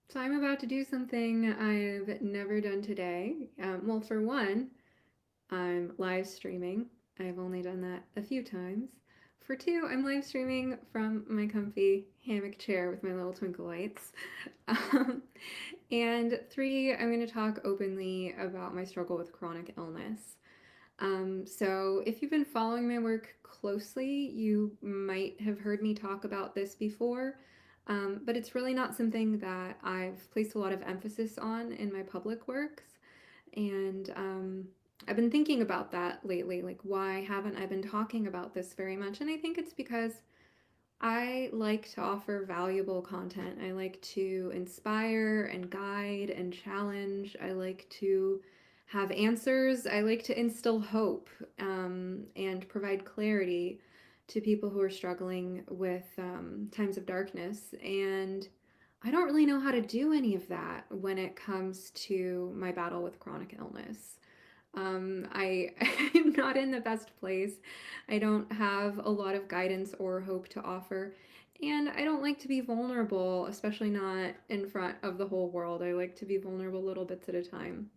So I'm about to do something I've never done today. Well, for one, I'm live streaming. I've only done that a few times. For two, I'm live streaming from my comfy hammock chair with my little twinkle lights. Um, and three, I'm going to talk openly about my struggle with chronic illness. So, if you've been following my work closely, you might have heard me talk about this before, but it's really not something that I've placed a lot of emphasis on in my public works. And I've been thinking about that lately, like, why haven't I been talking about this very much? And I think it's because I like to offer valuable content. I like to inspire and guide and challenge. I like to have answers. I like to instill hope and provide clarity to people who are struggling with times of darkness. And I don't really know how to do any of that when it comes to my battle with chronic illness. I I'm not in the best place. I don't have a lot of guidance or hope to offer. And I don't like to be vulnerable, especially not in front of the whole world. I like to be vulnerable little bits at a time.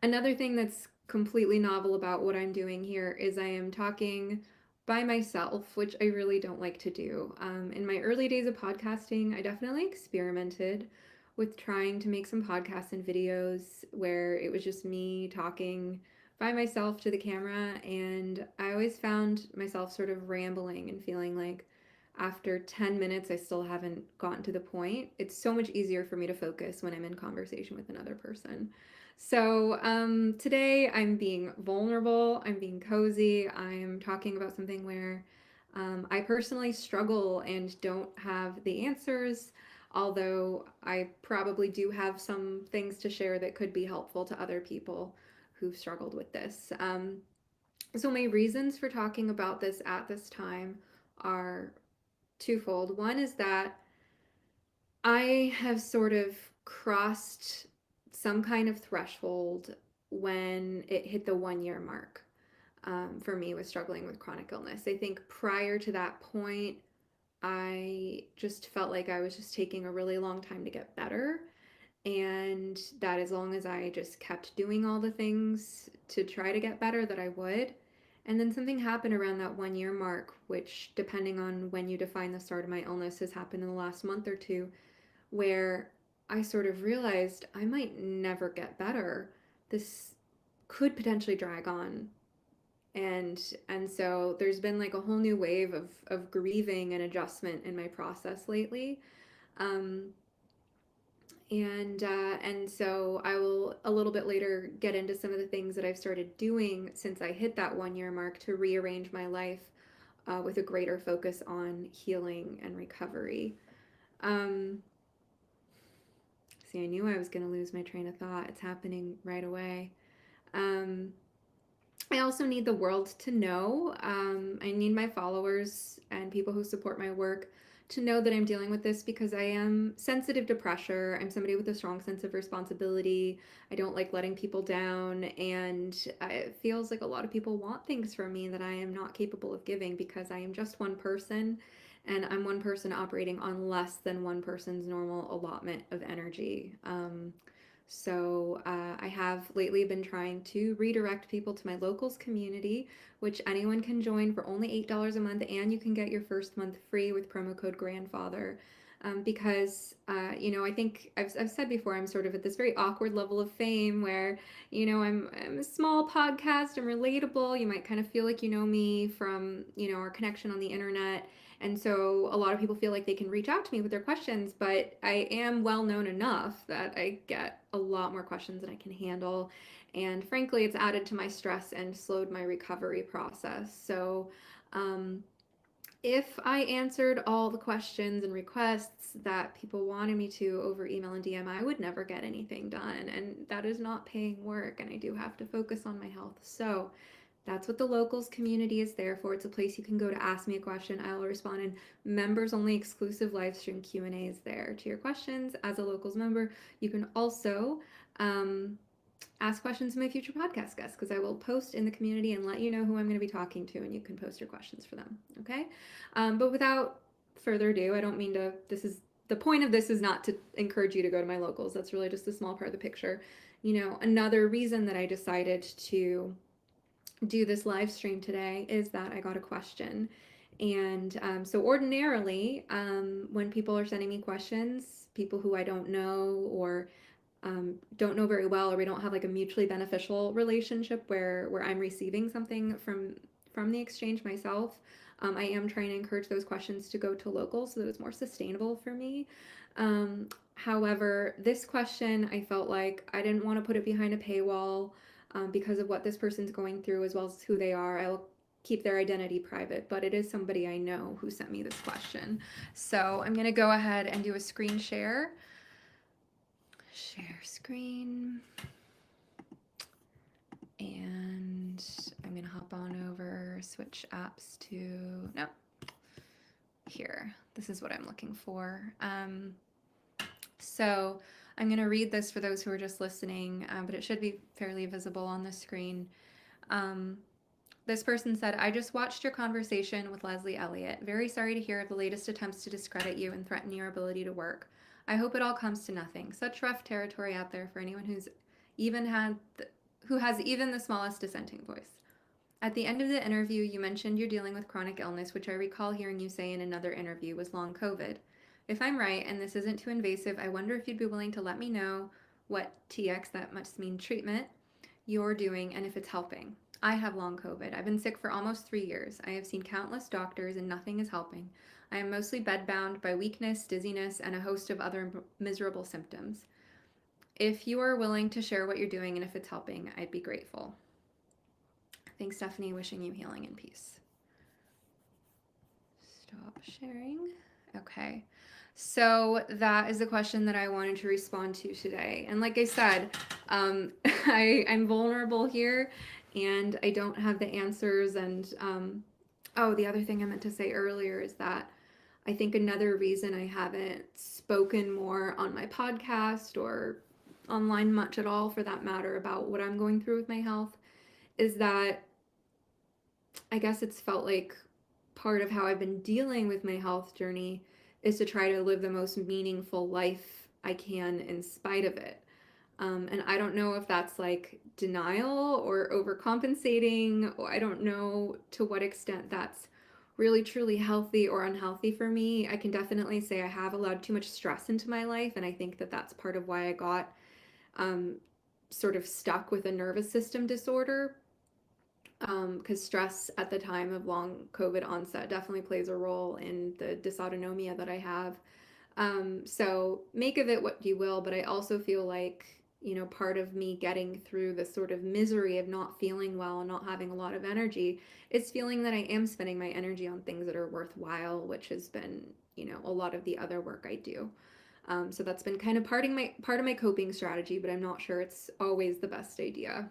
Another thing that's completely novel about what I'm doing here is I am talking by myself, which I really don't like to do. In my early days of podcasting, I definitely experimented with trying to make some podcasts and videos where it was just me talking by myself to the camera. And I always found myself sort of rambling and feeling like after 10 minutes, I still haven't gotten to the point. It's so much easier for me to focus when I'm in conversation with another person. So, today I'm being vulnerable, I'm being cozy, I'm talking about something where I personally struggle and don't have the answers, although I probably do have some things to share that could be helpful to other people who've struggled with this. So, my reasons for talking about this at this time are twofold. One is that I have sort of crossed some kind of threshold when it hit the 1 year mark for me with struggling with chronic illness. I think prior to that point, I just felt like I was just taking a really long time to get better. And that as long as I just kept doing all the things to try to get better, that I would. And then something happened around that 1 year mark, which, depending on when you define the start of my illness, has happened in the last month or two where I sort of realized I might never get better. This could potentially drag on. And so there's been like a whole new wave of grieving and adjustment in my process lately. Um, and so I will a little bit later get into some of the things that I've started doing since I hit that 1 year mark to rearrange my life with a greater focus on healing and recovery. Um, See, I knew I was going to lose my train of thought. It's happening right away. Um, I also need the world to know. I need my followers and people who support my work to know that I'm dealing with this because I am sensitive to pressure. I'm somebody with a strong sense of responsibility. I don't like letting people down. And it feels like a lot of people want things from me that I am not capable of giving because I am just one person and I'm one person operating on less than one person's normal allotment of energy. I have lately been trying to redirect people to my locals community, which anyone can join for only $8 a month, and you can get your first month free with promo code grandfather. I think I've said before, I'm sort of at this very awkward level of fame where, I'm a small podcast, I'm relatable. You might kind of feel like you know me from, our connection on the internet. And so a lot of people feel like they can reach out to me with their questions, but I am well known enough that I get a lot more questions than I can handle. And frankly, it's added to my stress and slowed my recovery process. So, um, if I answered all the questions and requests that people wanted me to over email and DM, I would never get anything done. And that is not paying work, and I do have to focus on my health. So, that's what the locals community is there for. It's a place you can go to ask me a question. I will respond in members only exclusive live stream Q&As there to your questions as a locals member. You can also ask questions to my future podcast guests because I will post in the community and let you know who I'm going to be talking to, and you can post your questions for them. Okay. But without further ado, I don't mean to, this is the point of this is not to encourage you to go to my locals. That's really just a small part of the picture. Another reason that I decided to do this live stream today is that I got a question. And so, ordinarily, when people are sending me questions, people who I don't know or don't know very well, or we don't have like a mutually beneficial relationship where I'm receiving something from the exchange myself. I am trying to encourage those questions to go to locals so that it's more sustainable for me. However, this question, I felt like I didn't want to put it behind a paywall because of what this person's going through as well as who they are. I will keep their identity private, but it is somebody I know who sent me this question. So I'm going to go ahead and do a screen share. Share screen. And I'm going to hop on over, switch apps to, no, here. This is what I'm looking for. So I'm going to read this for those who are just listening, but it should be fairly visible on the screen. This person said, I just watched your conversation with Leslie Elliott. Very sorry to hear of the latest attempts to discredit you and threaten your ability to work. I hope it all comes to nothing. Such rough territory out there for anyone who has even the smallest dissenting voice. At the end of the interview, you mentioned you're dealing with chronic illness, which I recall hearing you say in another interview was long COVID. If I'm right, and this isn't too invasive, I wonder if you'd be willing to let me know what TX, that must mean treatment, you're doing and if it's helping. I have long COVID. I've been sick for almost 3 years. I have seen countless doctors and nothing is helping. I am mostly bedbound by weakness, dizziness, and a host of other miserable symptoms. If you are willing to share what you're doing and if it's helping, I'd be grateful. Thanks, Stephanie. Wishing you healing and peace. Stop sharing. Okay. So that is the question that I wanted to respond to today. And like I said, I'm vulnerable here and I don't have the answers. And the other thing I meant to say earlier is that I think another reason I haven't spoken more on my podcast or online much at all for that matter about what I'm going through with my health is that I guess it's felt like part of how I've been dealing with my health journey is to try to live the most meaningful life I can in spite of it. And I don't know if that's like denial or overcompensating, or I don't know to what extent that's really truly healthy or unhealthy for me. I can definitely say I have allowed too much stress into my life, and I think that that's part of why I got sort of stuck with a nervous system disorder, because stress at the time of long COVID onset definitely plays a role in the dysautonomia that I have. So make of it what you will, but I also feel like, part of me getting through the sort of misery of not feeling well and not having a lot of energy is feeling that I am spending my energy on things that are worthwhile, which has been, a lot of the other work I do. So that's been kind of part of my coping strategy, but I'm not sure it's always the best idea.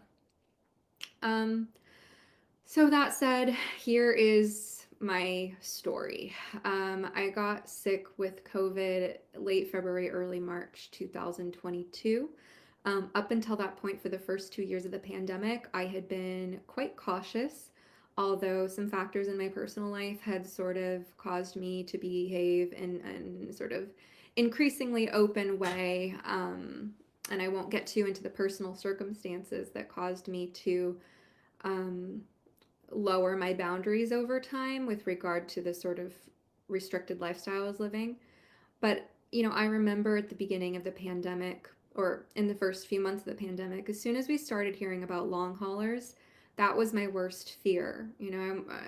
So that said, here is my story. I got sick with COVID late February, early March 2022. Up until that point, for the first 2 years of the pandemic, I had been quite cautious, although some factors in my personal life had sort of caused me to behave in sort of increasingly open way. And I won't get too into the personal circumstances that caused me to lower my boundaries over time with regard to the sort of restricted lifestyle I was living. But, I remember at the beginning of the pandemic, or in the first few months of the pandemic, as soon as we started hearing about long haulers, that was my worst fear.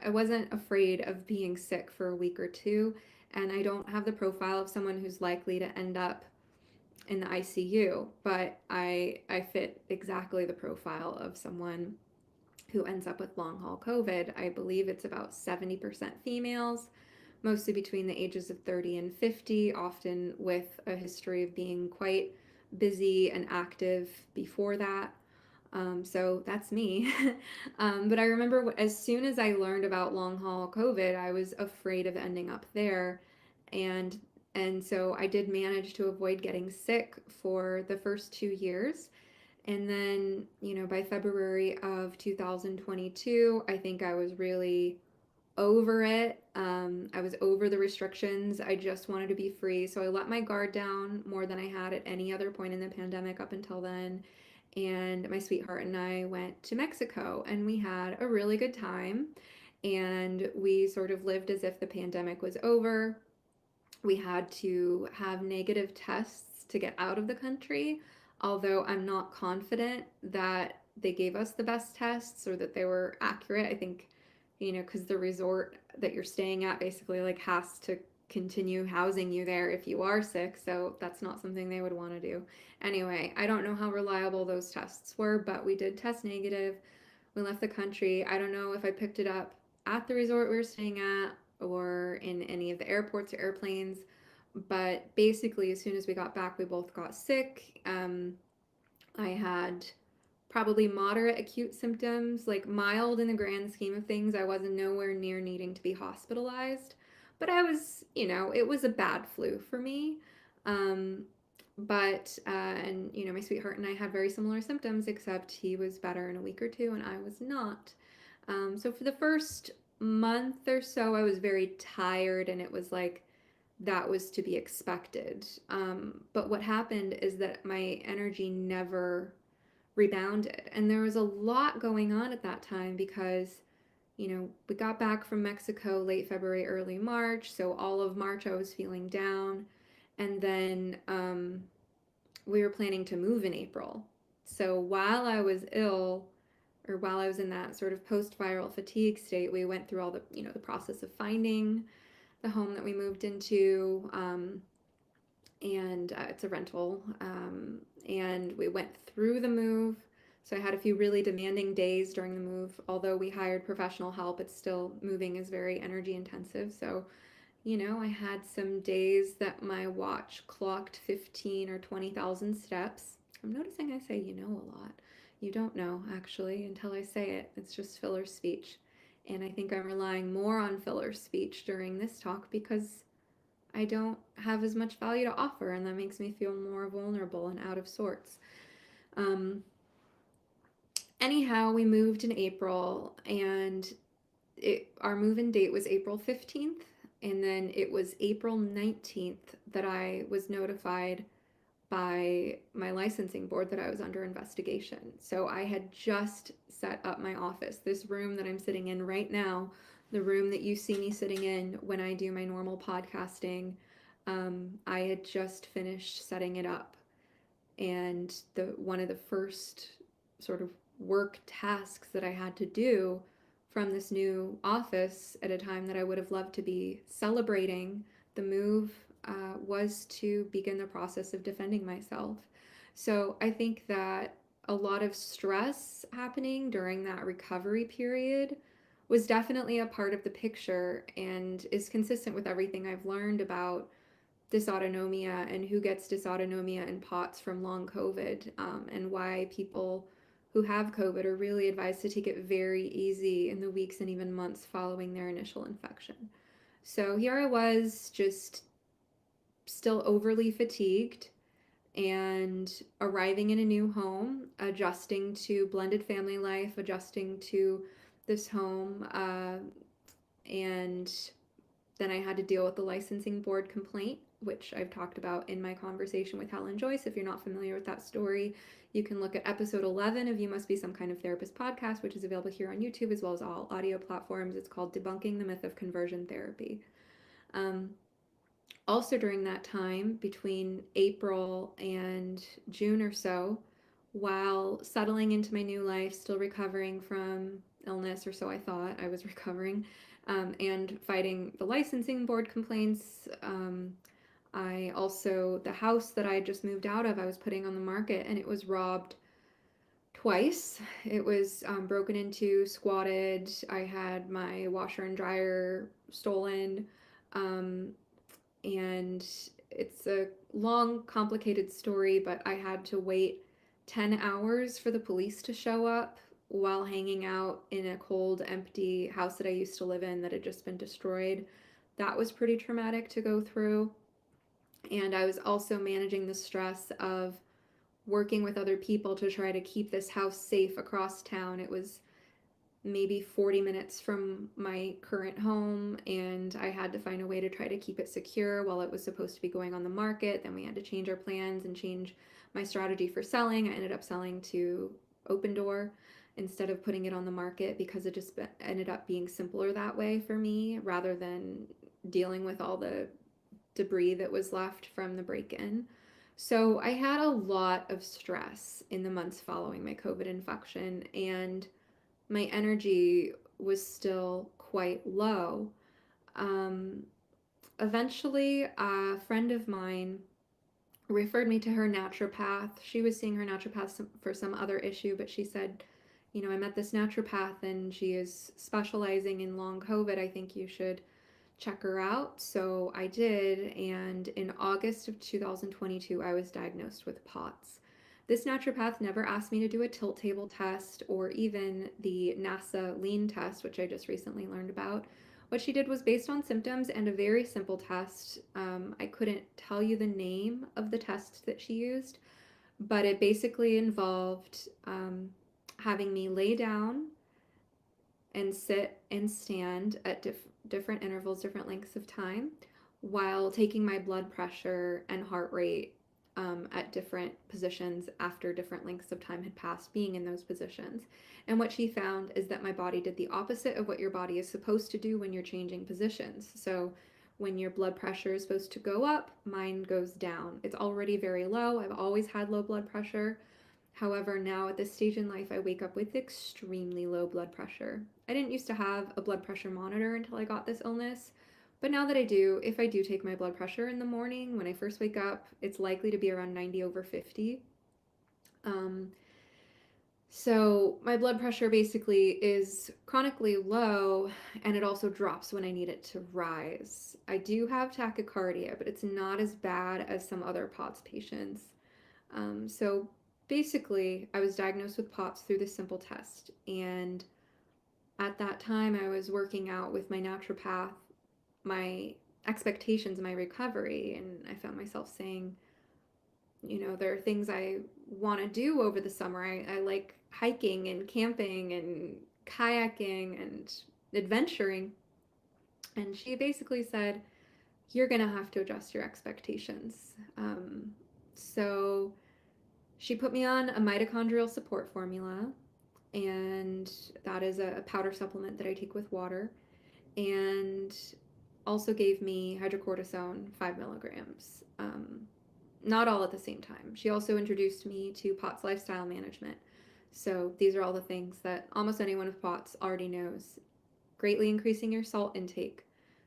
I wasn't afraid of being sick for a week or two, and I don't have the profile of someone who's likely to end up in the ICU, but I fit exactly the profile of someone who ends up with long haul COVID. I believe it's about 70% females, mostly between the ages of 30 and 50, often with a history of being quite busy and active before that. So that's me. But I remember as soon as I learned about long haul COVID, I was afraid of ending up there. And and so I did manage to avoid getting sick for the first 2 years. And then, by February of 2022, I think I was really over it. I was over the restrictions. I just wanted to be free. So I let my guard down more than I had at any other point in the pandemic up until then. And my sweetheart and I went to Mexico and we had a really good time. And we sort of lived as if the pandemic was over. We had to have negative tests to get out of the country, although I'm not confident that they gave us the best tests or that they were accurate. I think, because the resort that you're staying at basically like has to continue housing you there if you are sick, so that's not something they would want to do. Anyway, I don't know how reliable those tests were, but we did test negative. We left the country. I don't know if I picked it up at the resort we were staying at or in any of the airports or airplanes. But basically, as soon as we got back, we both got sick. I had probably moderate acute symptoms, like mild in the grand scheme of things. I wasn't nowhere near needing to be hospitalized, but I was, it was a bad flu for me. Um, and my sweetheart and I had very similar symptoms, except he was better in a week or two and I was not. So for the first month or so, I was very tired, and it was like that was to be expected. But what happened is that my energy never rebounded. And there was a lot going on at that time because, we got back from Mexico late February, early March. So all of March I was feeling down. And then we were planning to move in April. So while I was ill, or while I was in that sort of post-viral fatigue state, we went through all the process of finding the home that we moved into, and it's a rental. And we went through the move. So I had a few really demanding days during the move. Although we hired professional help, it's still moving is very energy intensive. So, I had some days that my watch clocked 15 or 20,000 steps. I'm noticing I say a lot. You don't know, actually, until I say it. It's just filler speech. And I think I'm relying more on filler speech during this talk because I don't have as much value to offer, and that makes me feel more vulnerable and out of sorts. Um, Anyhow, we moved in April, and our move-in date was April 15th, and then it was April 19th that I was notified by my licensing board that I was under investigation. So I had just set up my office, this room that I'm sitting in right now, the room that you see me sitting in when I do my normal podcasting. I had just finished setting it up, and the one of the first sort of work tasks that I had to do from this new office at a time that I would have loved to be celebrating the move was to begin the process of defending myself. So I think that a lot of stress happening during that recovery period was definitely a part of the picture and is consistent with everything I've learned about dysautonomia and who gets dysautonomia in POTS from long COVID, and why people who have COVID are really advised to take it very easy in the weeks and even months following their initial infection. So here I was, just still overly fatigued and arriving in a new home, adjusting to blended family life, adjusting to this home, and then I had to deal with the licensing board complaint, which I've talked about in my conversation with Helen Joyce. If you're not familiar with that story, you can look at episode 11 of You Must Be Some Kind of Therapist podcast, which is available here on YouTube as well as all audio platforms. It's called Debunking the Myth of Conversion Therapy. Um, Also, during that time, between April and June or so, while settling into my new life, still recovering from illness, or so I thought I was recovering, and fighting the licensing board complaints. The house that I had just moved out of, I was putting on the market, and it was robbed twice. It was broken into, squatted. I had my washer and dryer stolen. Um, and it's a long, complicated story, but I had to wait 10 hours for the police to show up while hanging out in a cold, empty house that I used to live in that had just been destroyed. That was pretty traumatic to go through. And I was also managing the stress of working with other people to try to keep this house safe across town. It was maybe 40 minutes from my current home, and I had to find a way to try to keep it secure while it was supposed to be going on the market. Then we had to change our plans and change my strategy for selling. I ended up selling to Open Door instead of putting it on the market because it just ended up being simpler that way for me rather than dealing with all the debris that was left from the break-in. So I had a lot of stress in the months following my COVID infection, and my energy was still quite low. Um, Eventually, a friend of mine referred me to her naturopath. She was seeing her naturopath for some other issue, but she said, you know, I met this naturopath and she is specializing in long COVID. I think you should check her out. So I did, and in August of 2022, I was diagnosed with POTS. This naturopath never asked me to do a tilt table test or even the NASA lean test, which I just recently learned about. What she did was based on symptoms and a very simple test. I couldn't tell you the name of the test that she used, but it basically involved having me lay down and sit and stand at different intervals, different lengths of time, while taking my blood pressure and heart rate at different positions after different lengths of time had passed being in those positions. And what she found is that my body did the opposite of what your body is supposed to do when you're changing positions. So when your blood pressure is supposed to go up, mine goes down. It's already very low. I've always had low blood pressure. However, now at this stage in life, I wake up with extremely low blood pressure. I didn't used to have a blood pressure monitor until I got this illness, but now that I do, if I do take my blood pressure in the morning when I first wake up, it's likely to be around 90 over 50. Um, so my blood pressure basically is chronically low, and it also drops when I need it to rise. I do have tachycardia, but it's not as bad as some other POTS patients. So basically, I was diagnosed with POTS through this simple test. And at that time, I was working out with my naturopath my expectations, my recovery. And I found myself saying, you know, there are things I want to do over the summer. I like hiking and camping and kayaking and adventuring. And she basically said, you're going to have to adjust your expectations. So she put me on a mitochondrial support formula, and that is a powder supplement that I take with water, and also gave me hydrocortisone 5 milligrams. Not all at the same time. She also introduced me to POTS lifestyle management. So these are all the things that almost anyone with POTS already knows. Greatly increasing your salt intake.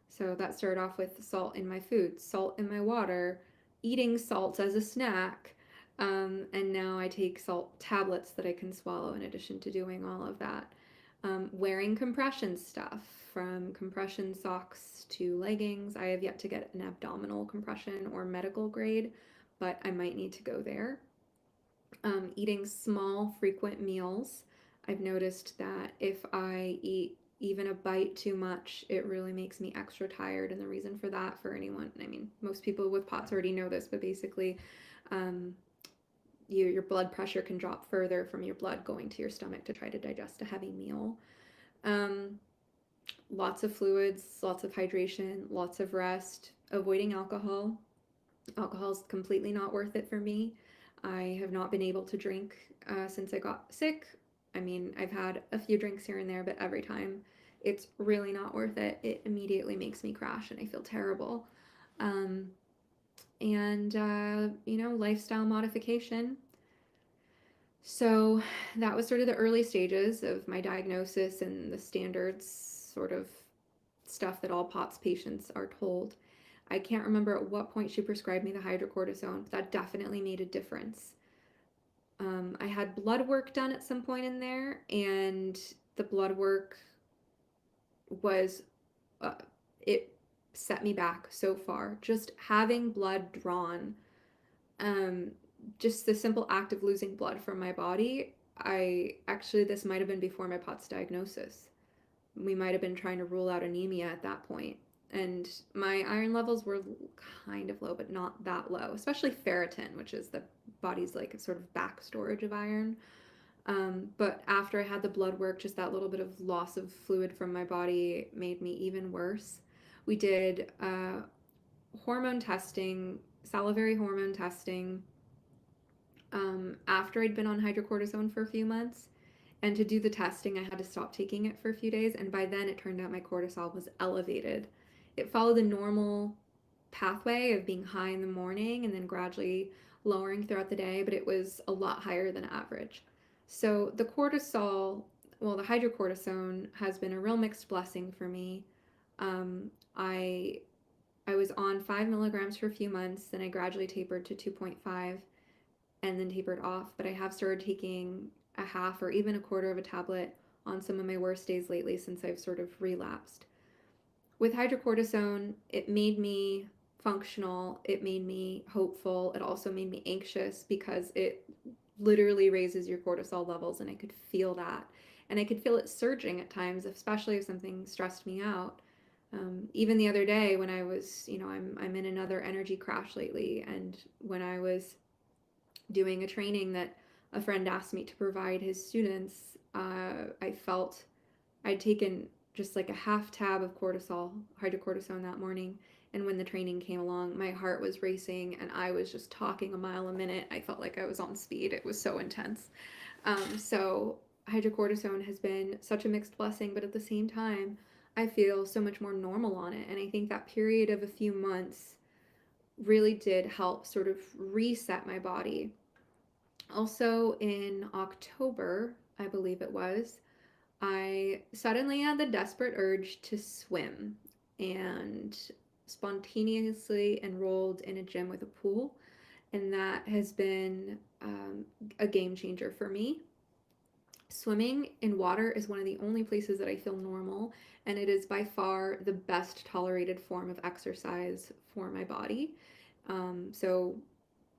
So that started off with salt in my food, salt in my water, eating salt as a snack, and now I take salt tablets that I can swallow in addition to doing all of that. Wearing compression stuff, from compression socks to leggings. I have yet to get an abdominal compression or medical grade, but I might need to go there. Eating small, frequent meals. I've noticed that if I eat even a bite too much, it really makes me extra tired. And the reason for that, for anyone, I mean, most people with POTS already know this, but basically, um, your blood pressure can drop further from your blood going to your stomach to try to digest a heavy meal. Um, Lots of fluids, lots of hydration, lots of rest, avoiding alcohol. Alcohol is completely not worth it for me. I have not been able to drink since I got sick. I mean, I've had a few drinks here and there, but every time it's really not worth it. It immediately makes me crash and I feel terrible. Um, and, you know, lifestyle modification. So that was sort of the early stages of my diagnosis and the standards sort of stuff that all POTS patients are told. I can't remember at what point she prescribed me the hydrocortisone, but that definitely made a difference. I had blood work done at some point in there, and the blood work was, uh, it set me back so far. Just having blood drawn, um, just the simple act of losing blood from my body, this might have been before my POTS diagnosis. We might have been trying to rule out anemia at that point. And my iron levels were kind of low, but not that low, especially ferritin, which is the body's like sort of back storage of iron. But after I had the blood work, just that little bit of loss of fluid from my body made me even worse. We did hormone testing, salivary hormone testing, after I'd been on hydrocortisone for a few months. And to do the testing, I had to stop taking it for a few days. And by then, it turned out my cortisol was elevated. It followed the normal pathway of being high in the morning and then gradually lowering throughout the day, but it was a lot higher than average. So the cortisol, well, the hydrocortisone has been a real mixed blessing for me. Um, I I was on 5 milligrams for a few months, then I gradually tapered to 2.5 and then tapered off. But I have started taking a half or even a quarter of a tablet on some of my worst days lately since I've sort of relapsed. With hydrocortisone, it made me functional, it made me hopeful, it also made me anxious because it literally raises your cortisol levels, and I could feel that. And I could feel it surging at times, especially if something stressed me out. Even the other day when I was, I'm in another energy crash lately, and when I was doing a training that a friend asked me to provide his students, I felt I'd taken just like a half tab of hydrocortisone that morning. And when the training came along, my heart was racing and I was just talking a mile a minute. I felt like I was on speed. It was so intense. So hydrocortisone has been such a mixed blessing, but at the same time, I feel so much more normal on it. And I think that period of a few months really did help sort of reset my body. Also, in October, I believe it was, I suddenly had the desperate urge to swim and spontaneously enrolled in a gym with a pool. And that has been a game changer for me. Swimming in water is one of the only places that I feel normal, and it is by far the best tolerated form of exercise for my body. So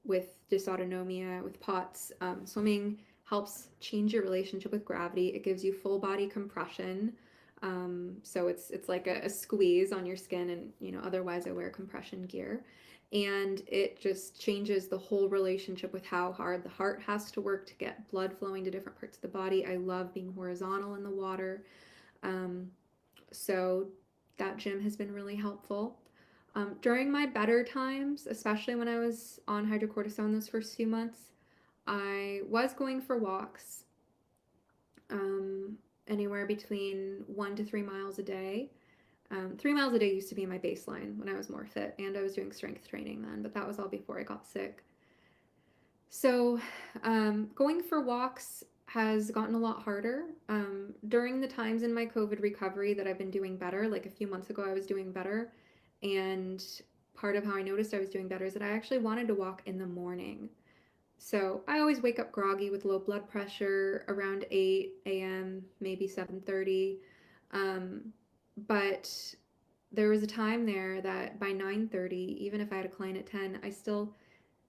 with dysautonomia, with POTS, swimming helps change your relationship with gravity. It gives you full body compression. So it's like a squeeze on your skin, and otherwise I wear compression gear. And it just changes the whole relationship with how hard the heart has to work to get blood flowing to different parts of the body. I love being horizontal in the water. Um, so that gym has been really helpful. During my better times, especially when I was on hydrocortisone those first few months, I was going for walks, um, anywhere between 1 to 3 miles a day. 3 miles a day used to be my baseline when I was more fit, and I was doing strength training then, but that was all before I got sick. So, going for walks has gotten a lot harder. During the times in my COVID recovery that I've been doing better, like a few months ago, I was doing better. And part of how I noticed I was doing better is that I actually wanted to walk in the morning. So I always wake up groggy with low blood pressure around 8 a.m., maybe 7:30. Um, but there was a time there that by 9:30, even if I had a client at 10, I still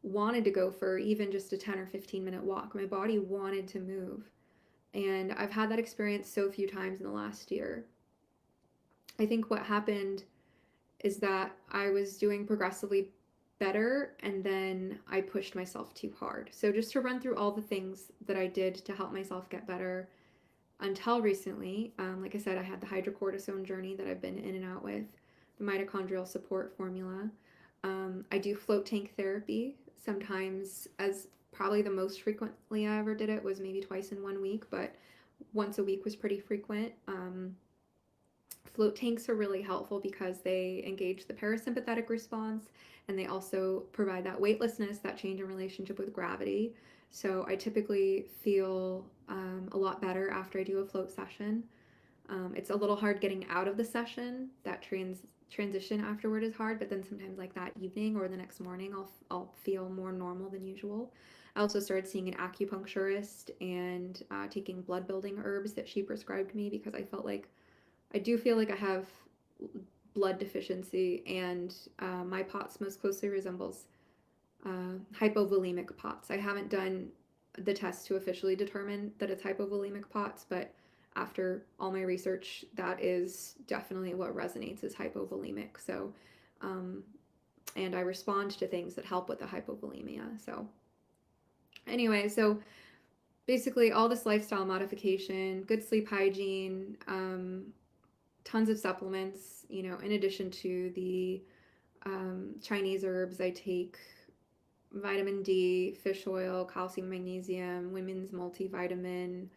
wanted to go for even just a 10 or 15-minute walk. My body wanted to move. And I've had that experience so few times in the last year. I think what happened is that I was doing progressively better and then I pushed myself too hard. So, just to run through all the things that I did to help myself get better until recently, like I said, I had the hydrocortisone journey that I've been in and out with, the mitochondrial support formula. I do float tank therapy sometimes, as probably the most frequently I ever did it was maybe twice in 1 week, but once a week was pretty frequent. Float tanks are really helpful because they engage the parasympathetic response, and they also provide that weightlessness, that change in relationship with gravity. So I typically feel a lot better after I do a float session. It's a little hard getting out of the session. That transition afterward is hard, but then sometimes like that evening or the next morning, I'll feel more normal than usual. I also started seeing an acupuncturist and taking blood building herbs that she prescribed me because I do feel like I have blood deficiency, and my POTS most closely resembles hypovolemic POTS. I haven't done the test to officially determine that it's hypovolemic POTS, but after all my research, that is definitely what resonates as hypovolemic. So, um, and I respond to things that help with the hypovolemia. So, anyway, so basically all this lifestyle modification, good sleep hygiene, tons of supplements, in addition to the Chinese herbs I take, vitamin D, fish oil, calcium, magnesium, women's multivitamin,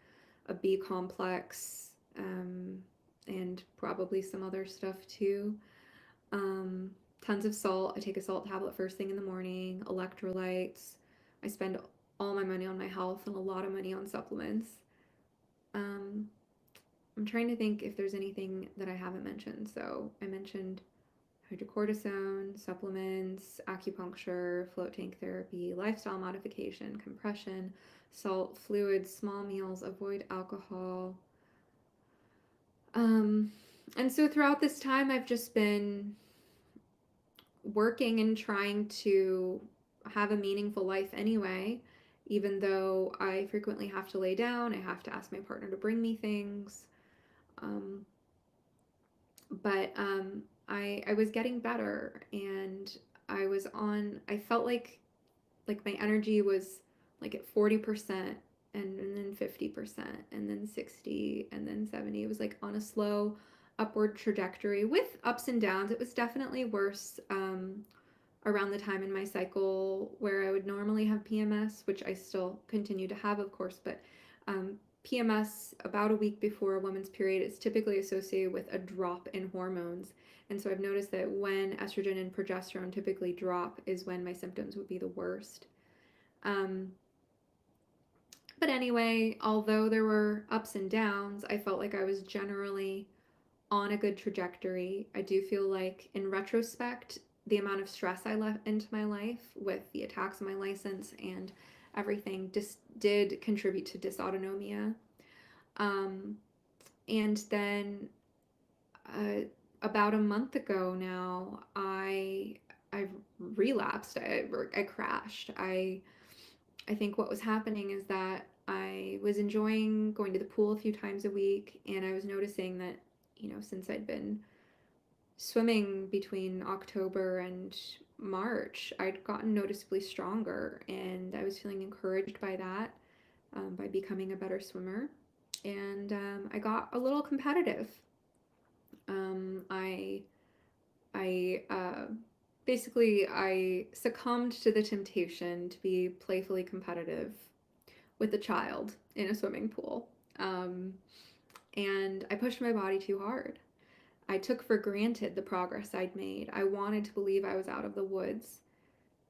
a B complex, and probably some other stuff too. Um, Tons of salt. I take a salt tablet first thing in the morning, electrolytes. I spend all my money on my health and a lot of money on supplements. Um, I'm trying to think if there's anything that I haven't mentioned. So I mentioned hydrocortisone, supplements, acupuncture, float tank therapy, lifestyle modification, compression, salt, fluids, small meals, avoid alcohol. Um, and so throughout this time, I've just been working and trying to have a meaningful life anyway, even though I frequently have to lay down, I have to ask my partner to bring me things. Um, but I was getting better, and I felt like my energy was like at 40%, and then 50%, and then 60, and then 70. It was like on a slow upward trajectory with ups and downs. It was definitely worse around the time in my cycle where I would normally have PMS, which I still continue to have, of course, but PMS about a week before a woman's period is typically associated with a drop in hormones. And so I've noticed that when estrogen and progesterone typically drop is when my symptoms would be the worst. Um, but anyway, although there were ups and downs, I felt like I was generally on a good trajectory. I do feel like, in retrospect, the amount of stress I let into my life with the attacks on my license and everything just did contribute to dysautonomia. Um, and then uh, about a month ago now, I relapsed. I crashed. I think what was happening is that I was enjoying going to the pool a few times a week, and I was noticing that, since I'd been swimming between October and March, I'd gotten noticeably stronger, and I was feeling encouraged by that, by becoming a better swimmer. And I got a little competitive. Um, I I basically I succumbed to the temptation to be playfully competitive with a child in a swimming pool. Um, and I pushed my body too hard. I took for granted the progress I'd made. I wanted to believe I was out of the woods.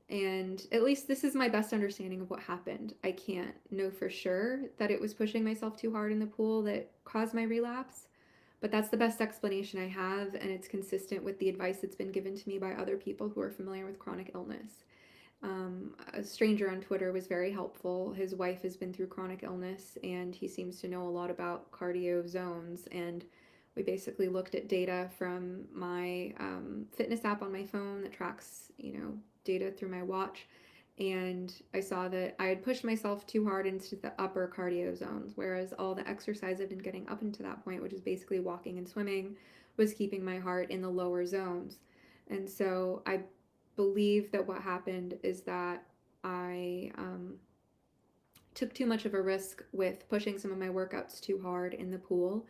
And at least this is my best understanding of what happened. I can't know for sure that it was pushing myself too hard in the pool that caused my relapse, but that's the best explanation I have, and it's consistent with the advice that's been given to me by other people who are familiar with chronic illness. A stranger on Twitter was very helpful. His wife has been through chronic illness, and he seems to know a lot about cardio zones. And we basically looked at data from my fitness app on my phone that tracks, data through my watch. And I saw that I had pushed myself too hard into the upper cardio zones, whereas all the exercise I've been getting up until that point, which is basically walking and swimming, was keeping my heart in the lower zones. And so I believe that what happened is that I took too much of a risk with pushing some of my workouts too hard in the pool.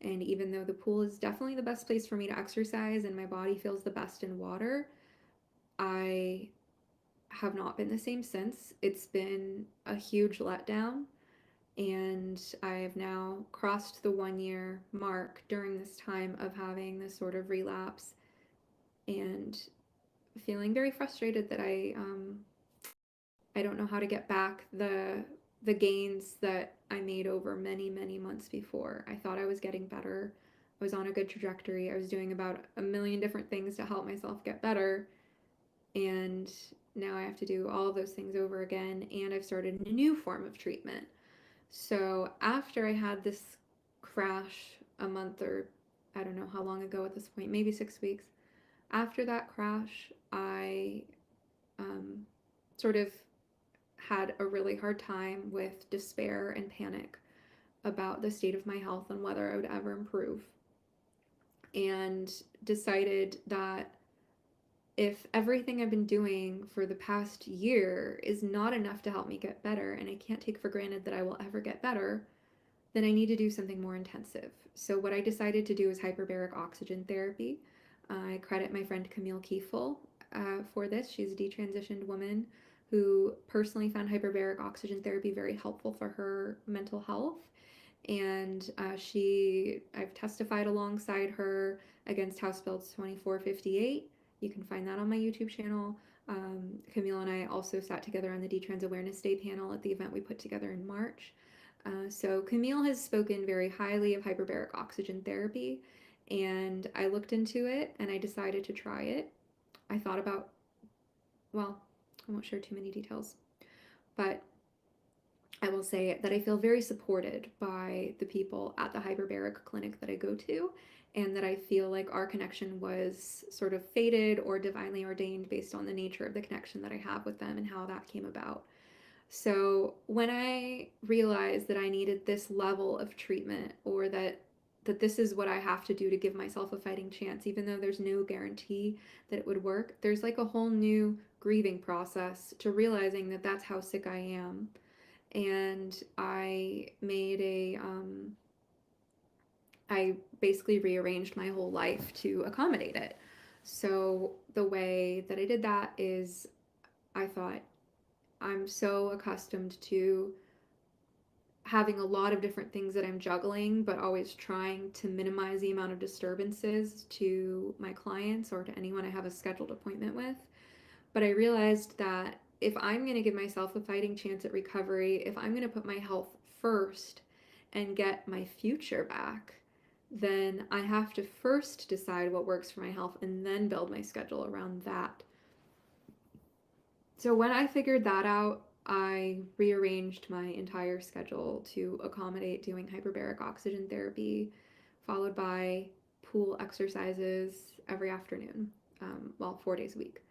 And even though the pool is definitely the best place for me to exercise and my body feels the best in water, I have not been the same since. It's been a huge letdown. And I have now crossed the 1 year mark during this time of having this sort of relapse, and feeling very frustrated that I don't know how to get back the gains that I made over many, many months before. I thought I was getting better. I was on a good trajectory. I was doing about a million different things to help myself get better. And now I have to do all of those things over again. And I've started a new form of treatment. So after I had this crash a month, or I don't know how long ago at this point, maybe 6 weeks, after that crash, I um, sort of had a really hard time with despair and panic about the state of my health and whether I would ever improve, and decided that if everything I've been doing for the past year is not enough to help me get better, and I can't take for granted that I will ever get better, then I need to do something more intensive. So, what I decided to do is hyperbaric oxygen therapy. I credit my friend Camille Kiefel for this. She's a detransitioned woman who personally found hyperbaric oxygen therapy very helpful for her mental health. And I've testified alongside her against House Bill 2458. You can find that on my YouTube channel. Camille and I also sat together on the Detrans Awareness Day panel at the event we put together in March. So Camille has spoken very highly of hyperbaric oxygen therapy, and I looked into it and I decided to try it. I thought about, well, I won't share too many details, but I will say that I feel very supported by the people at the hyperbaric clinic that I go to, and that I feel like our connection was sort of fated or divinely ordained based on the nature of the connection that I have with them and how that came about. So when I realized that I needed this level of treatment, or that this is what I have to do to give myself a fighting chance, even though there's no guarantee that it would work, there's like a whole new grieving process to realizing that that's how sick I am. And I basically rearranged my whole life to accommodate it. So the way that I did that is I thought, I'm so accustomed to having a lot of different things that I'm juggling, but always trying to minimize the amount of disturbances to my clients or to anyone I have a scheduled appointment with. But I realized that if I'm going to give myself a fighting chance at recovery, if I'm going to put my health first and get my future back, then I have to first decide what works for my health and then build my schedule around that. So when I figured that out, I rearranged my entire schedule to accommodate doing hyperbaric oxygen therapy, followed by pool exercises every afternoon, 4 days a week.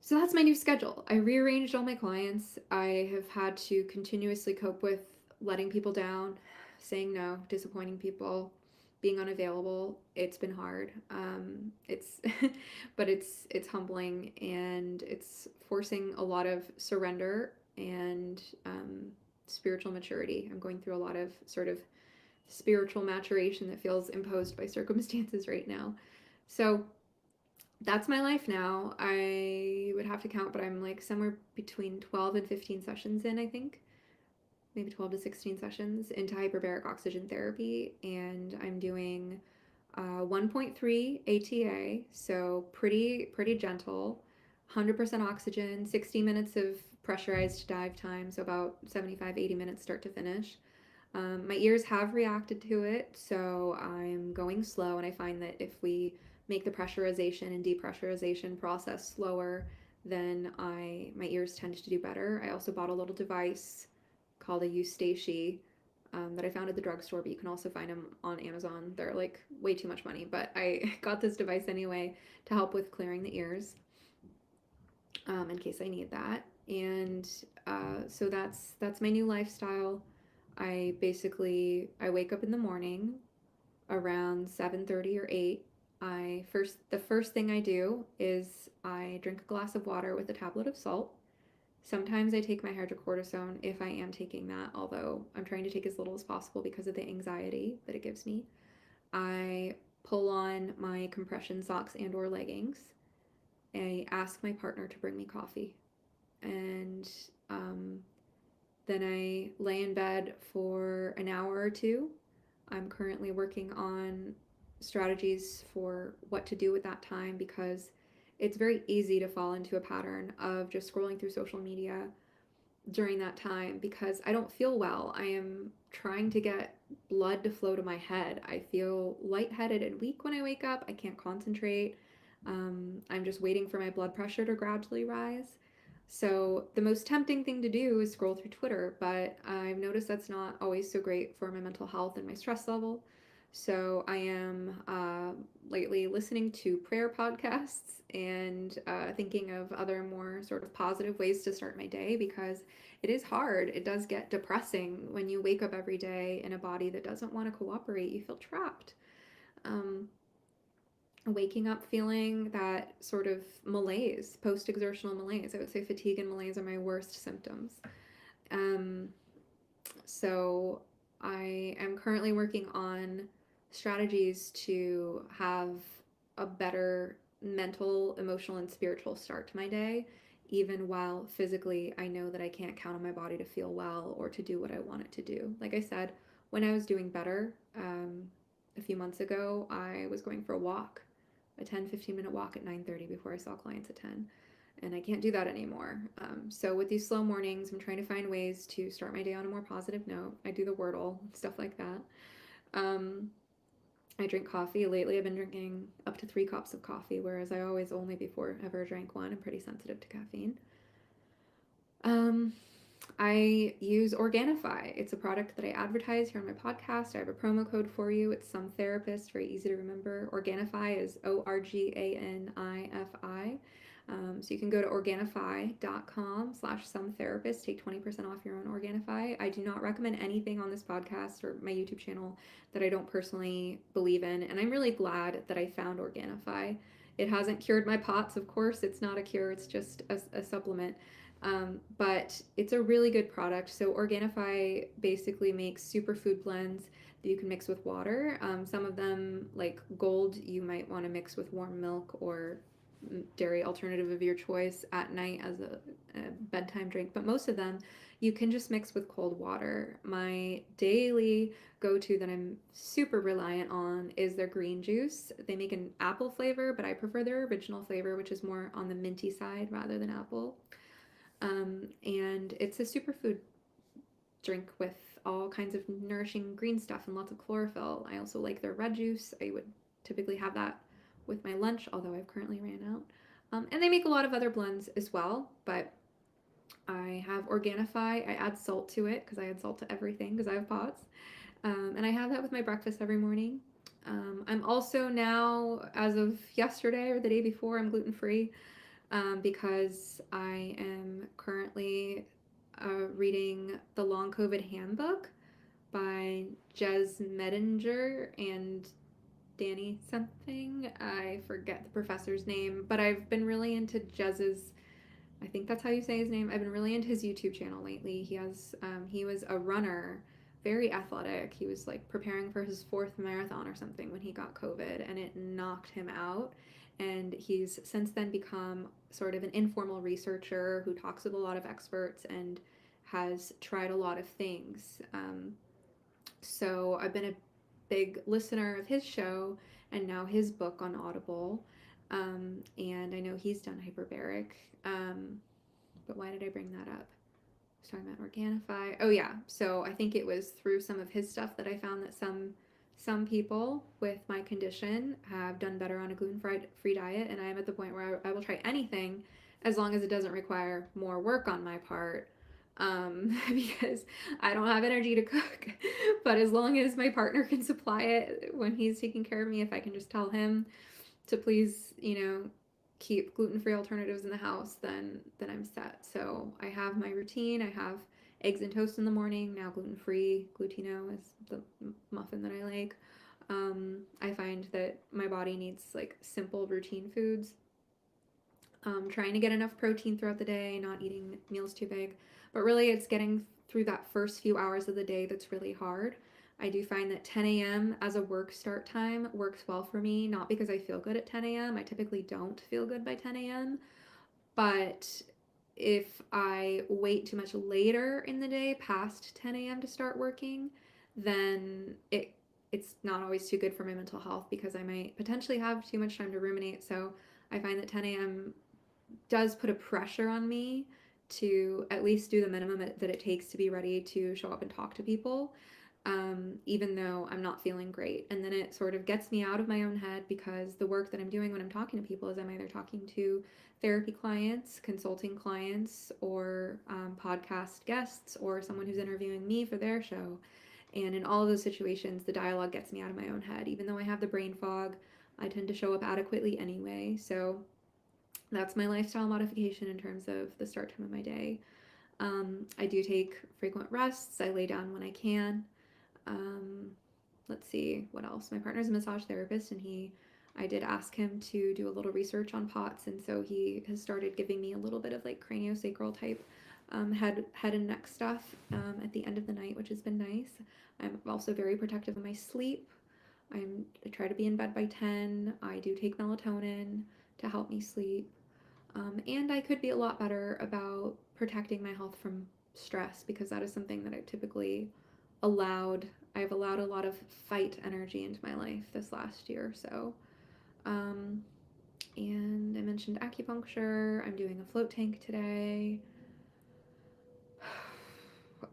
So that's my new schedule. I rearranged all my clients. I have had to continuously cope with letting people down, saying no, disappointing people, being unavailable. It's been hard. It's, but it's humbling, and it's forcing a lot of surrender and spiritual maturity. I'm going through a lot of sort of spiritual maturation that feels imposed by circumstances right now. So that's my life now. I would have to count, but I'm like somewhere between 12 and 15 sessions in, I think. Maybe 12 to 16 sessions into hyperbaric oxygen therapy. And I'm doing 1.3 ATA, so pretty gentle. 100% oxygen, 60 minutes of pressurized dive time, so about 75-80 minutes start to finish. My ears have reacted to it, so I'm going slow, and I find that if we make the pressurization and depressurization process slower, then my ears tend to do better. I also bought a little device called a Eustachi that I found at the drugstore, but you can also find them on Amazon. They're like way too much money, but I got this device anyway to help with clearing the ears in case I need that. And so that's my new lifestyle. I wake up in the morning around 7:30 or 8. The first thing I do is I drink a glass of water with a tablet of salt. Sometimes I take my hydrocortisone if I am taking that, although I'm trying to take as little as possible because of the anxiety that it gives me. I pull on my compression socks and or leggings. I ask my partner to bring me coffee. And then I lay in bed for an hour or two. I'm currently working on strategies for what to do with that time, because it's very easy to fall into a pattern of just scrolling through social media during that time because I don't feel well. I am trying to get blood to flow to my head. I feel lightheaded and weak when I wake up. I can't concentrate. I'm just waiting for my blood pressure to gradually rise. So the most tempting thing to do is scroll through Twitter, but I've noticed that's not always so great for my mental health and my stress level. So I am lately listening to prayer podcasts and thinking of other more sort of positive ways to start my day, because it is hard. It does get depressing when you wake up every day in a body that doesn't want to cooperate. You feel trapped. Um, waking up feeling that sort of malaise, post exertional malaise. I would say fatigue and malaise are my worst symptoms. Um, so I am currently working on strategies to have a better mental, emotional, and spiritual start to my day, even while physically I know that I can't count on my body to feel well or to do what I want it to do. Like I said, when I was doing better a few months ago, I was going for a walk, a 10-15 minute walk at 9:30 before I saw clients at 10, and I can't do that anymore. So with these slow mornings, I'm trying to find ways to start my day on a more positive note. I do the Wordle, stuff like that. Um, I drink coffee. Lately, I've been drinking up to 3 cups of coffee, whereas I always only before ever drank one. I'm pretty sensitive to caffeine. Um, I use Organifi. It's a product that I advertise here on my podcast. I have a promo code for you. It's Some Therapist, very easy to remember. Organifi is ORGANIFI. So you can go to Organifi.com/sometherapist, take 20% off your own Organifi. I do not recommend anything on this podcast or my YouTube channel that I don't personally believe in, and I'm really glad that I found Organifi. It hasn't cured my POTS, of course. It's not a cure, it's just a supplement. But it's a really good product. So Organifi basically makes superfood blends that you can mix with water. Some of them, like Gold, you might want to mix with warm milk or dairy alternative of your choice at night as a bedtime drink. But most of them you can just mix with cold water. My daily go-to that I'm super reliant on is their green juice. They make an apple flavor, but I prefer their original flavor, which is more on the minty side rather than apple. And it's a superfood drink with all kinds of nourishing green stuff and lots of chlorophyll. I also like their red juice. I would typically have that with my lunch, although I've currently ran out. And they make a lot of other blends as well, but I have Organifi. I add salt to it because I add salt to everything because I have POTS. And I have that with my breakfast every morning. I'm also now, as of yesterday or the day before, I'm gluten free because I am currently reading the Long COVID Handbook by Gez Medinger and Danny something. I forget the professor's name, but I've been really into Jez's. I think that's how you say his name. I've been really into his YouTube channel lately. He was a runner, very athletic. He was like preparing for his 4th marathon or something when he got COVID, and it knocked him out. And he's since then become sort of an informal researcher who talks with a lot of experts and has tried a lot of things. So I've been a big listener of his show and now his book on Audible. And I know he's done hyperbaric. But why did I bring that up? I was talking about Organifi. Oh yeah, so I think it was through some of his stuff that I found that some people with my condition have done better on a gluten-free diet, and I am at the point where I will try anything as long as it doesn't require more work on my part. Because I don't have energy to cook. But as long as my partner can supply it when he's taking care of me, if I can just tell him to please, keep gluten-free alternatives in the house, then I'm set. So I have my routine. I have eggs and toast in the morning. Now gluten-free. Glutino is the muffin that I like. I find that my body needs like simple routine foods. Trying to get enough protein throughout the day, not eating meals too big. But really, it's getting through that first few hours of the day that's really hard. I do find that 10 a.m. as a work start time works well for me, not because I feel good at 10 a.m. I typically don't feel good by 10 a.m. But if I wait too much later in the day, past 10 a.m. to start working, then it's not always too good for my mental health because I might potentially have too much time to ruminate. So I find that 10 a.m. does put a pressure on me to at least do the minimum that it takes to be ready to show up and talk to people, even though I'm not feeling great. And then it sort of gets me out of my own head because the work that I'm doing when I'm talking to people is I'm either talking to therapy clients, consulting clients, or podcast guests, or someone who's interviewing me for their show. And in all of those situations, the dialogue gets me out of my own head. Even though I have the brain fog, I tend to show up adequately anyway. So that's my lifestyle modification in terms of the start time of my day. I do take frequent rests. I lay down when I can. Let's see what else. My partner's a massage therapist, and I did ask him to do a little research on POTS, and so he has started giving me a little bit of like craniosacral type head and neck stuff at the end of the night, which has been nice. I'm also very protective of my sleep. I try to be in bed by 10. I do take melatonin to help me sleep. And I could be a lot better about protecting my health from stress because that is something that allowed I've allowed a lot of fight energy into my life this last year. So, um, and I mentioned acupuncture. I'm doing a float tank today.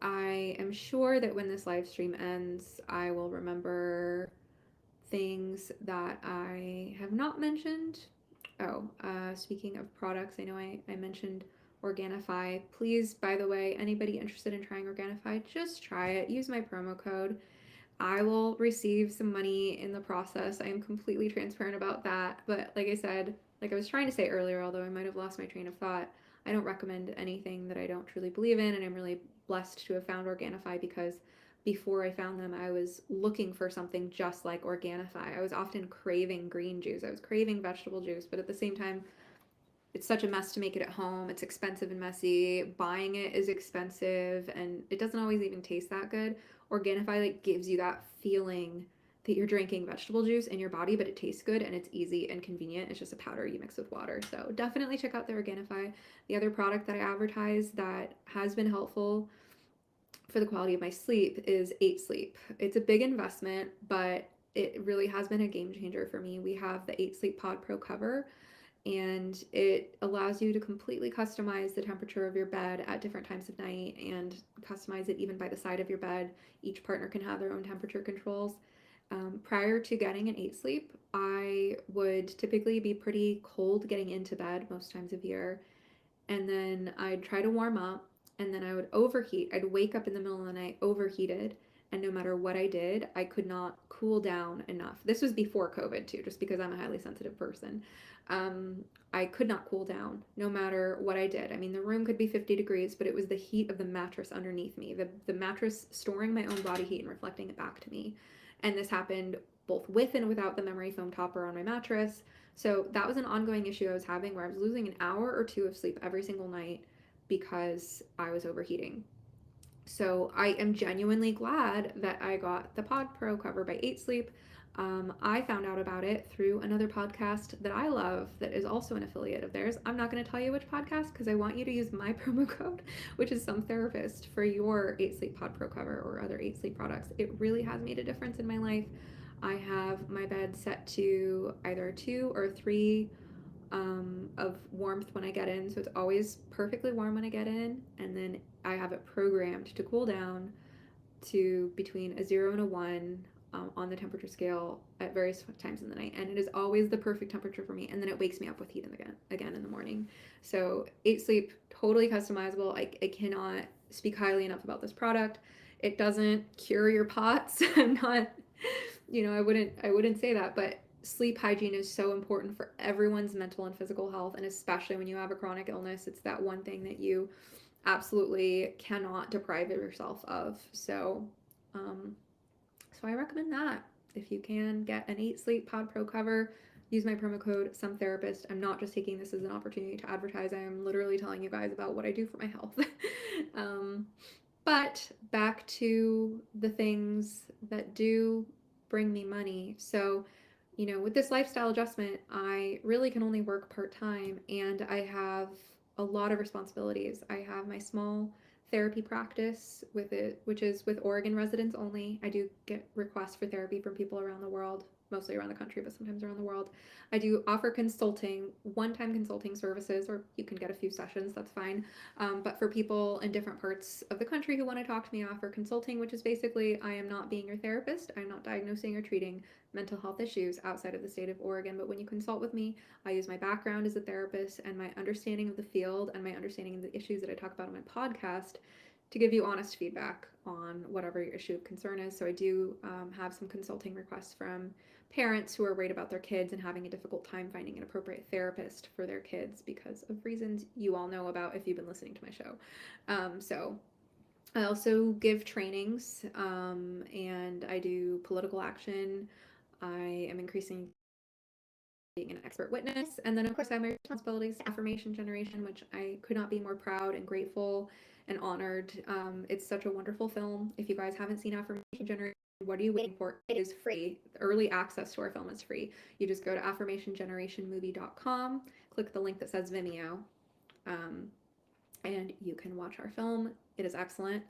I am sure that when this live stream ends, I will remember things that I have not mentioned. Oh, speaking of products, I know I mentioned Organifi. Please, by the way, anybody interested in trying Organifi, just try it. Use my promo code. I will receive some money in the process. I am completely transparent about that. But like I said, like I was trying to say earlier, although I might have lost my train of thought, I don't recommend anything that I don't truly believe in. And I'm really blessed to have found Organifi because before I found them, I was looking for something just like Organifi. I was often craving green juice, I was craving vegetable juice, but at the same time, it's such a mess to make it at home. It's expensive and messy. Buying it is expensive and it doesn't always even taste that good. Organifi like gives you that feeling that you're drinking vegetable juice in your body, but it tastes good and it's easy and convenient. It's just a powder you mix with water. So definitely check out the Organifi. The other product that I advertise that has been helpful for the quality of my sleep is 8 Sleep. It's a big investment, but it really has been a game changer for me. We have the 8 Sleep Pod Pro cover and it allows you to completely customize the temperature of your bed at different times of night and customize it even by the side of your bed. Each partner can have their own temperature controls. Prior to getting an 8 Sleep, I would typically be pretty cold getting into bed most times of year, and then I'd try to warm up, and then I would overheat. I'd wake up in the middle of the night overheated, and no matter what I did, I could not cool down enough. This was before COVID too, just because I'm a highly sensitive person. Um, I could not cool down no matter what I did. I mean, the room could be 50 degrees, but it was the heat of the mattress underneath me, the mattress storing my own body heat and reflecting it back to me. And this happened both with and without the memory foam topper on my mattress. So that was an ongoing issue I was having where I was losing an hour or two of sleep every single night because I was overheating. So I am genuinely glad that I got the Pod Pro cover by 8 Sleep. I found out about it through another podcast that I love that is also an affiliate of theirs. I'm not going to tell you which podcast because I want you to use my promo code, which is Some Therapist, for your 8 Sleep Pod Pro cover or other 8 Sleep products. It really has made a difference in my life. I have my bed set to either 2 or 3 of warmth when I get in. So it's always perfectly warm when I get in. And then I have it programmed to cool down to between a 0 and a 1 on the temperature scale at various times in the night. And it is always the perfect temperature for me. And then it wakes me up with heat again in the morning. So 8 Sleep, totally customizable. I cannot speak highly enough about this product. It doesn't cure your POTS. I'm not, I wouldn't say that, but sleep hygiene is so important for everyone's mental and physical health, and especially when you have a chronic illness, it's that one thing that you absolutely cannot deprive yourself of. So I recommend that. If you can get an 8 Sleep Pod Pro cover, use my promo code Some Therapist. I'm not just taking this as an opportunity to advertise. I am literally telling you guys about what I do for my health. um, but back to the things that do bring me money. So, with this lifestyle adjustment, I really can only work part time and I have a lot of responsibilities. I have my small therapy practice with it, which is with Oregon residents only. I do get requests for therapy from people around the world, mostly around the country, but sometimes around the world. I do offer consulting, one-time consulting services, or you can get a few sessions, that's fine. But for people in different parts of the country who want to talk to me, I offer consulting, which is basically I am not being your therapist. I'm not diagnosing or treating mental health issues outside of the state of Oregon. But when you consult with me, I use my background as a therapist and my understanding of the field and my understanding of the issues that I talk about on my podcast to give you honest feedback on whatever your issue of concern is. So I do have some consulting requests from parents who are worried about their kids and having a difficult time finding an appropriate therapist for their kids because of reasons you all know about if you've been listening to my show. So I also give trainings and I do political action. I am increasing being an expert witness. And then, of course, I have my responsibilities, affirmation generation, which I could not be more proud and grateful and honored. It's such a wonderful film. If you guys haven't seen Affirmation Generation, what are you waiting for? It is free. Early access to our film is free. You just go to affirmationgenerationmovie.com, click the link that says Vimeo, and you can watch our film. It is excellent.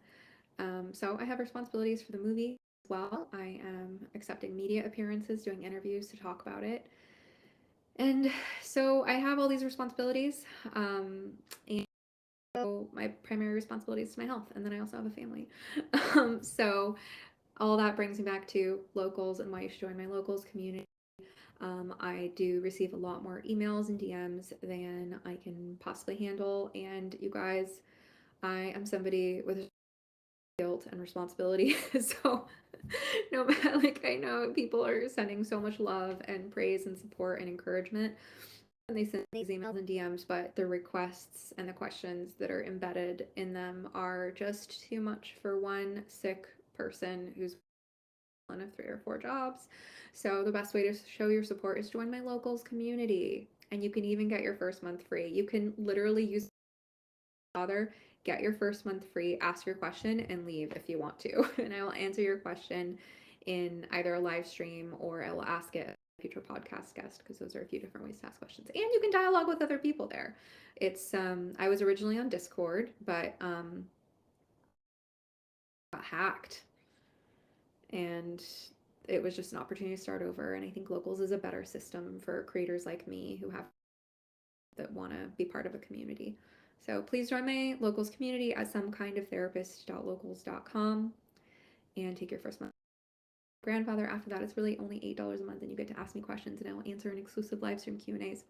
So I have responsibilities for the movie as well. I am accepting media appearances, doing interviews to talk about it. And so I have all these responsibilities. And so my primary responsibility is to my health. And then I also have a family. So all that brings me back to locals and why you should join my locals community. I do receive a lot more emails and DMs than I can possibly handle. And you guys, I am somebody with guilt and responsibility. So no matter, like, I know people are sending so much love and praise and support and encouragement and they send these emails and DMs, but the requests and the questions that are embedded in them are just too much for one sick person who's one of 3 or 4 jobs. So the best way to show your support is join my locals community, and you can even get your first month free. You can literally use Father, get your first month free, ask your question, and leave if you want to. And I will answer your question in either a live stream or I will ask it a future podcast guest, because those are a few different ways to ask questions. And you can dialogue with other people there. It's I was originally on Discord, but got hacked. And it was just an opportunity to start over. And I think locals is a better system for creators like me who have that want to be part of a community. So please join my locals community at somekindoftherapist.locals.com and take your first month. Grandfather, after that, it's really only $8 a month, and you get to ask me questions, and I will answer an exclusive live stream Q&As,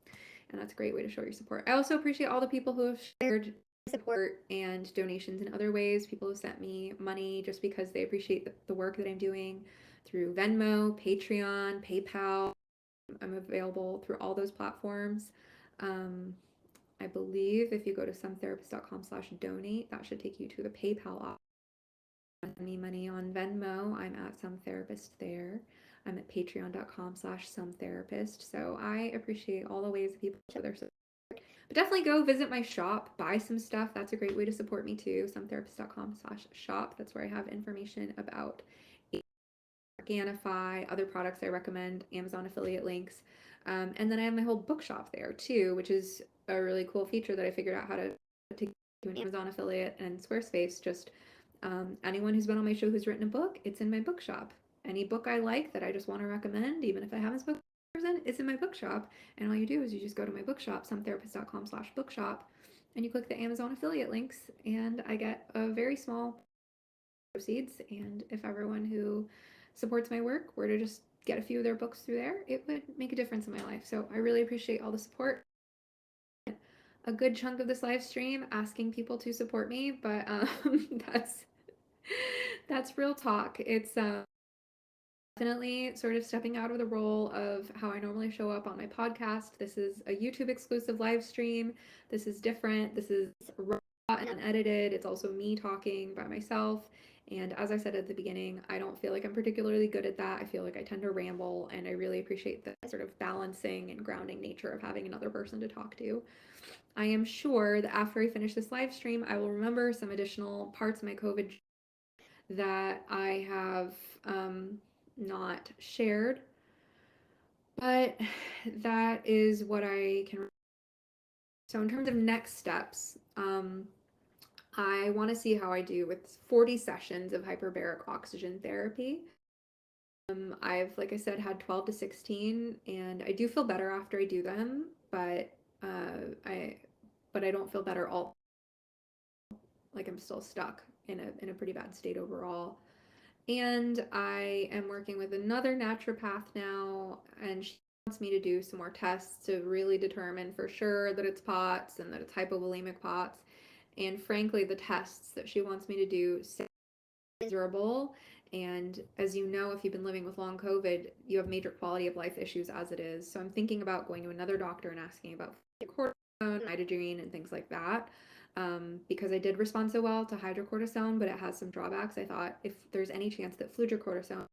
and that's a great way to show your support. I also appreciate all the people who have shared support and donations in other ways. People have sent me money just because they appreciate the work that I'm doing through Venmo, Patreon, PayPal. I'm available through all those platforms. I believe if you go to sometherapist.com/donate, that should take you to the PayPal option. Send me money on Venmo. I'm at Some Therapist there. I'm at patreon.com/sometherapist. So I appreciate all the ways that people show their support. But definitely go visit my shop, buy some stuff. That's a great way to support me too. sometherapist.com/shop. That's where I have information about Organifi, other products I recommend, Amazon affiliate links. And then I have my whole bookshop there too, which is a really cool feature that I figured out how to take to an Amazon affiliate and Squarespace. Just anyone who's been on my show who's written a book, it's in my bookshop. Any book I like that I just want to recommend, even if I haven't spoken to the person, it's in my bookshop. And all you do is you just go to my bookshop, sometherapist.com/bookshop, and you click the Amazon affiliate links, and I get a very small proceeds. And if everyone who supports my work were to just get a few of their books through there, it would make a difference in my life. So I really appreciate all the support. A good chunk of this live stream asking people to support me, but that's real talk. It's definitely sort of stepping out of the role of how I normally show up on my podcast. This is a YouTube exclusive live stream. This is different. This is raw and unedited. It's also me talking by myself. And as I said at the beginning, I don't feel like I'm particularly good at that. I feel like I tend to ramble, and I really appreciate the sort of balancing and grounding nature of having another person to talk to. I am sure that after I finish this live stream, I will remember some additional parts of my COVID that I have not shared, but that is what I can. So in terms of next steps, I want to see how I do with 40 sessions of hyperbaric oxygen therapy. I've, like I said, had 12 to 16, and I do feel better after I do them, but I don't feel better all. Like I'm still stuck in a pretty bad state overall. And I am working with another naturopath now, and she wants me to do some more tests to really determine for sure that it's POTS and that it's hypovolemic POTS. And frankly, the tests that she wants me to do sound miserable. And as you know, if you've been living with long COVID, you have major quality of life issues as it is. So I'm thinking about going to another doctor and asking about cortisone, midodrine, and things like that. Because I did respond so well to hydrocortisone, but it has some drawbacks. I thought if there's any chance that fludrocortisone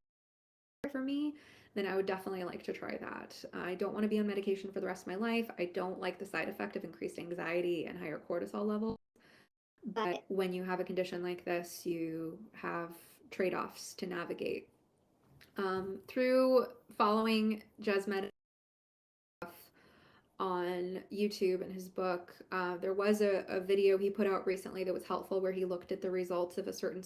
for me, then I would definitely like to try that. I don't want to be on medication for the rest of my life. I don't like the side effect of increased anxiety and higher cortisol levels. But when you have a condition like this, you have trade-offs to navigate. Through following Gez Medinger on YouTube and his book, there was a video he put out recently that was helpful where he looked at the results of a certain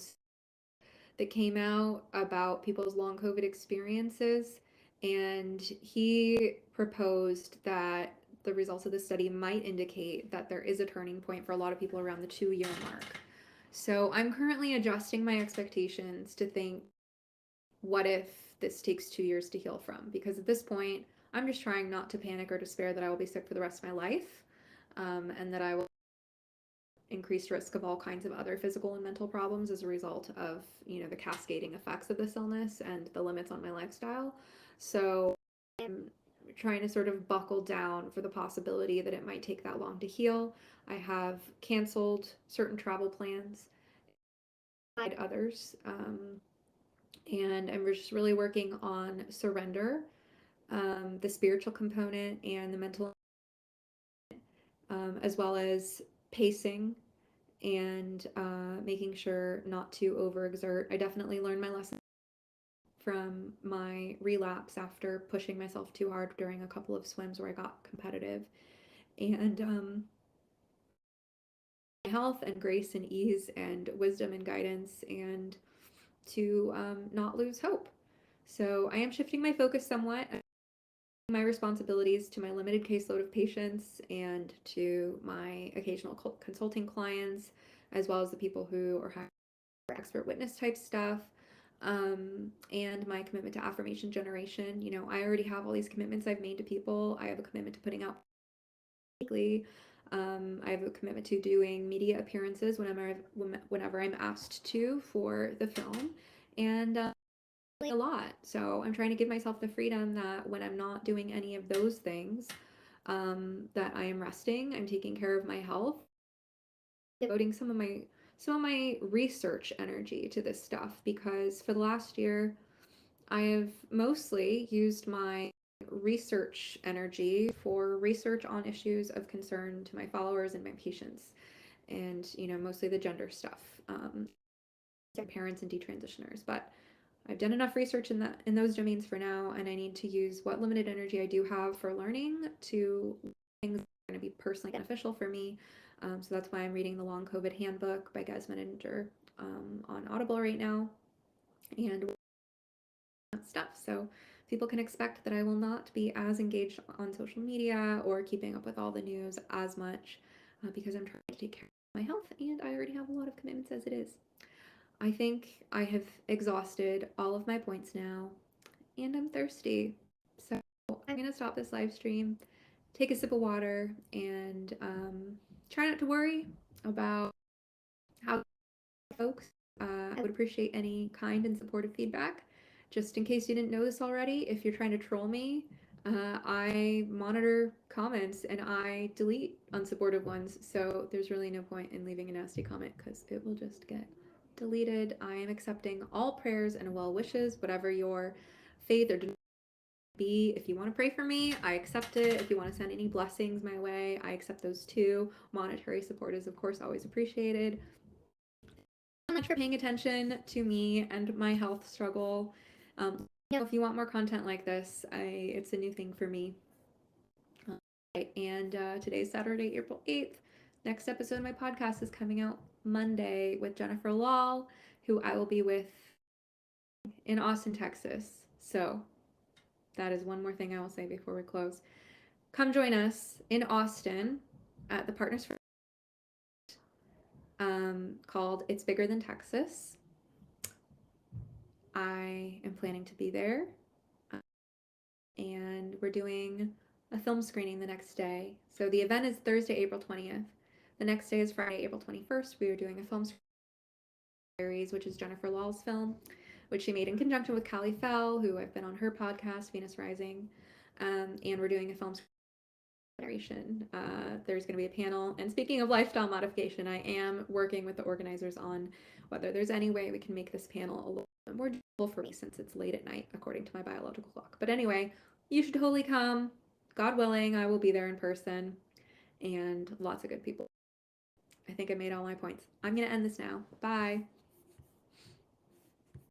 that came out about people's long COVID experiences. And he proposed that the results of the study might indicate that there is a turning point for a lot of people around the 2-year mark. So I'm currently adjusting my expectations to think, what if this takes 2 years to heal from? Because at this point, I'm just trying not to panic or despair that I will be sick for the rest of my life, and that I will increased risk of all kinds of other physical and mental problems as a result of, the cascading effects of this illness and the limits on my lifestyle. So I'm trying to sort of buckle down for the possibility that it might take that long to heal. I have canceled certain travel plans, others, and I'm just really working on surrender, the spiritual component and the mental, as well as pacing and making sure not to overexert. I definitely learned my lesson from my relapse after pushing myself too hard during a couple of swims where I got competitive. And health and grace and ease and wisdom and guidance, and to not lose hope. So I am shifting my focus somewhat, my responsibilities to my limited caseload of patients and to my occasional consulting clients, as well as the people who are expert witness type stuff, and my commitment to affirmation generation. I already have all these commitments I've made to people. I have a commitment to putting out weekly. I have a commitment to doing media appearances whenever I'm asked to for the film, and a lot. So I'm trying to give myself the freedom that when I'm not doing any of those things, that I am resting, I'm taking care of my health, devoting some of my research energy to this stuff, because for the last year I have mostly used my research energy for research on issues of concern to my followers and my patients, and mostly the gender stuff, parents and detransitioners. But I've done enough research in those domains for now, and I need to use what limited energy I do have for learning to things that are going to be personally beneficial for me. So that's why I'm reading the Long COVID Handbook by Gez Medinger on Audible right now, and stuff. So people can expect that I will not be as engaged on social media or keeping up with all the news as much, because I'm trying to take care of my health, and I already have a lot of commitments as it is. I think I have exhausted all of my points now, and I'm thirsty. So I'm going to stop this live stream, take a sip of water, and try not to worry about how folks. I would appreciate any kind and supportive feedback. Just in case you didn't know this already, if you're trying to troll me, I monitor comments and I delete unsupportive ones. So there's really no point in leaving a nasty comment because it will just get deleted. I am accepting all prayers and well wishes, whatever your faith or be. If you want to pray for me, I accept it. If you want to send any blessings my way, I accept those too. Monetary support is, of course, always appreciated. So much for paying attention to me and my health struggle. If you want more content like this, it's a new thing for me. And today's Saturday, April 8th. Next episode of my podcast is coming out Monday with Jennifer Law, who I will be with in Austin, Texas. So that is one more thing I will say before we close. Come join us in Austin at the Partners for called It's Bigger Than Texas. I am planning to be there, and we're doing a film screening the next day. So the event is Thursday, April 20th. The next day is Friday, April 21st. We are doing a film series, which is Jennifer Law's film, which she made in conjunction with Callie Fell, who I've been on her podcast, Venus Rising. And we're doing a film generation. There's going to be a panel. And speaking of lifestyle modification, I am working with the organizers on whether there's any way we can make this panel a little more doable for me since it's late at night according to my biological clock. But anyway, you should totally come. God willing, I will be there in person, and lots of good people. I think I made all my points. I'm going to end this now. Bye.